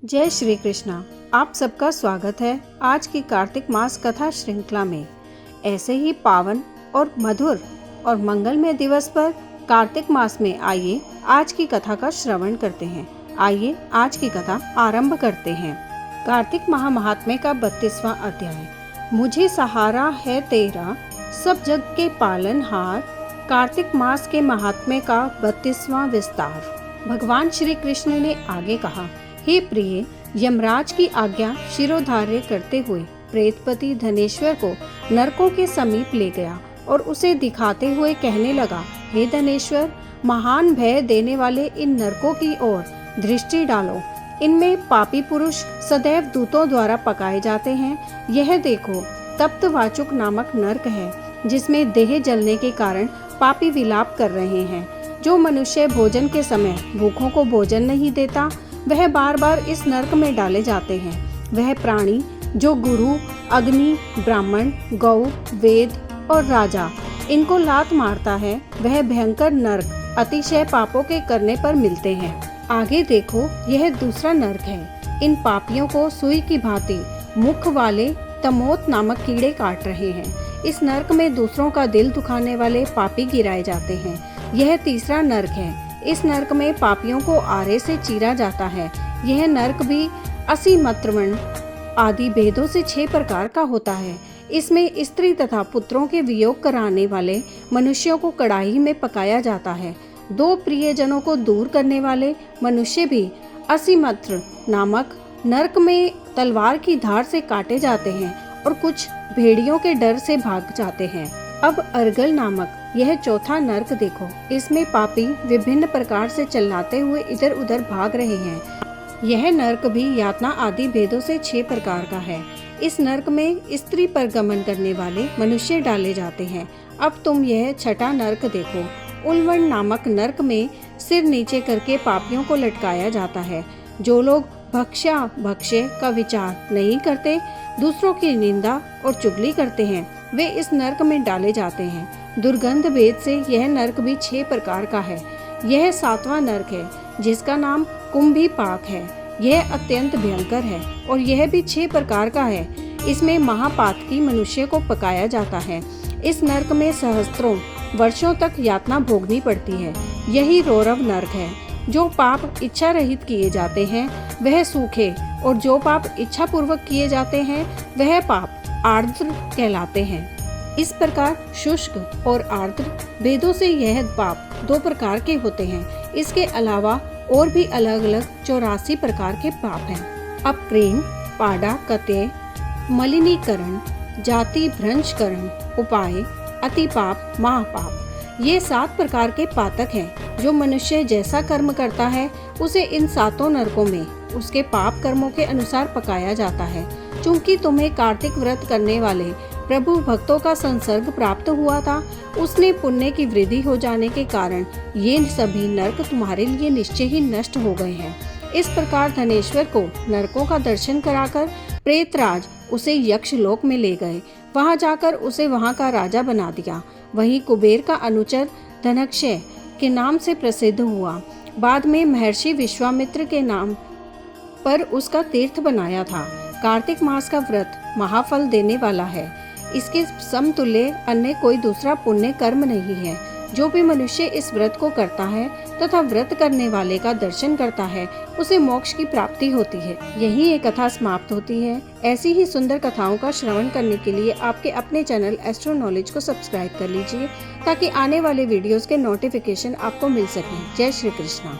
जय श्री कृष्णा। आप सबका स्वागत है आज की कार्तिक मास कथा श्रृंखला में। ऐसे ही पावन और मधुर और मंगलमय दिवस पर कार्तिक मास में आइए आज की कथा का श्रवण करते हैं। आइए आज की कथा आरंभ करते हैं। कार्तिक महात्म्य का 32वां अध्याय। मुझे सहारा है तेरा सब जग के पालनहार। कार्तिक मास के महात्म्य का 32वां विस्तार। भगवान श्री कृष्ण ने आगे कहा, हे प्रिय, यमराज की आज्ञा शिरोधार्य करते हुए प्रेतपति धनेश्वर को नरकों के समीप ले गया और उसे दिखाते हुए कहने लगा, हे धनेश्वर, महान भय देने वाले इन नरकों की ओर दृष्टि डालो। इनमें पापी पुरुष सदैव दूतों द्वारा पकाए जाते हैं। यह देखो, तप्त वाचुक नामक नरक है, जिसमें देह जलने के कारण पापी विलाप कर रहे हैं। जो मनुष्य भोजन के समय भूखों को भोजन नहीं देता, वह बार बार इस नरक में डाले जाते हैं। वह प्राणी जो गुरु, अग्नि, ब्राह्मण, गौ, वेद और राजा इनको लात मारता है, वह भयंकर नरक अतिशय पापों के करने पर मिलते हैं। आगे देखो, यह दूसरा नरक है। इन पापियों को सुई की भांति मुख वाले तमोत नामक कीड़े काट रहे हैं। इस नरक में दूसरों का दिल दुखाने वाले पापी गिराए जाते हैं। यह तीसरा नरक है। इस नरक में पापियों को आरे से चीरा जाता है। यह नरक भी असीमत्रवण आदि भेदों से 6 प्रकार का होता है। इसमें स्त्री तथा पुत्रों के वियोग कराने वाले मनुष्यों को कड़ाही में पकाया जाता है। 2 प्रियजनों को दूर करने वाले मनुष्य भी असीमत्र नामक नरक में तलवार की धार से काटे जाते हैं और कुछ भेड़ियों के डर से भाग जाते हैं। अब अर्गल नामक यह चौथा नरक देखो। इसमें पापी विभिन्न प्रकार से चिल्लाते हुए इधर उधर भाग रहे हैं। यह नरक भी यातना आदि भेदों से 6 प्रकार का है। इस नरक में स्त्री पर गमन करने वाले मनुष्य डाले जाते हैं। अब तुम यह छठा नरक देखो। उल्वण नामक नरक में सिर नीचे करके पापियों को लटकाया जाता है। जो लोग भक्ष्या भक्ष्य का विचार नहीं करते, दूसरों की निंदा और चुगली करते हैं, वे इस नरक में डाले जाते हैं। दुर्गंध भेद से यह नरक भी 6 प्रकार का है। यह 7वां नरक है, जिसका नाम कुंभी पाक है। यह अत्यंत भयंकर है और यह भी 6 प्रकार का है। इसमें महापातकी मनुष्य को पकाया जाता है। इस नरक में सहस्त्रों वर्षों तक यातना भोगनी पड़ती है। यही रौरव नरक है। जो पाप इच्छा रहित किए जाते हैं वह सूखे, और जो पाप इच्छा पूर्वक किए जाते हैं वह पाप आर्द्र कहलाते हैं। इस प्रकार शुष्क और आर्द्र भेदों से यह पाप 2 प्रकार के होते हैं। इसके अलावा और भी अलग अलग 84 प्रकार के पाप हैं। अब प्रेम, पाड़ा, कत्य, मलिनीकरण, जाति भ्रंशकरण, उपाय, अतिपाप, महापाप, ये 7 प्रकार के पातक हैं। जो मनुष्य जैसा कर्म करता है उसे इन 7 नरकों में उसके पाप कर्मों के अनुसार पकाया जाता है। चूंकि तुम्हें कार्तिक व्रत करने वाले प्रभु भक्तों का संसर्ग प्राप्त हुआ था, उसने पुण्य की वृद्धि हो जाने के कारण ये सभी नरक तुम्हारे लिए निश्चय ही नष्ट हो गए हैं। इस प्रकार धनेश्वर को नरकों का दर्शन कराकर प्रेतराज उसे यक्ष लोक में ले गए। वहां जाकर उसे वहां का राजा बना दिया। वहीं कुबेर का अनुचर धनक्षय के नाम से प्रसिद्ध हुआ। बाद में महर्षि विश्वामित्र के नाम पर उसका तीर्थ बनाया था। कार्तिक मास का व्रत महाफल देने वाला है। इसके समतुल्य अन्य कोई दूसरा पुण्य कर्म नहीं है। जो भी मनुष्य इस व्रत को करता है तथा व्रत करने वाले का दर्शन करता है, उसे मोक्ष की प्राप्ति होती है। यही ये कथा समाप्त होती है। ऐसी ही सुंदर कथाओं का श्रवण करने के लिए आपके अपने चैनल एस्ट्रो नॉलेज को सब्सक्राइब कर लीजिए, ताकि आने वाले वीडियोस के नोटिफिकेशन आपको मिल सके। जय श्री कृष्णा।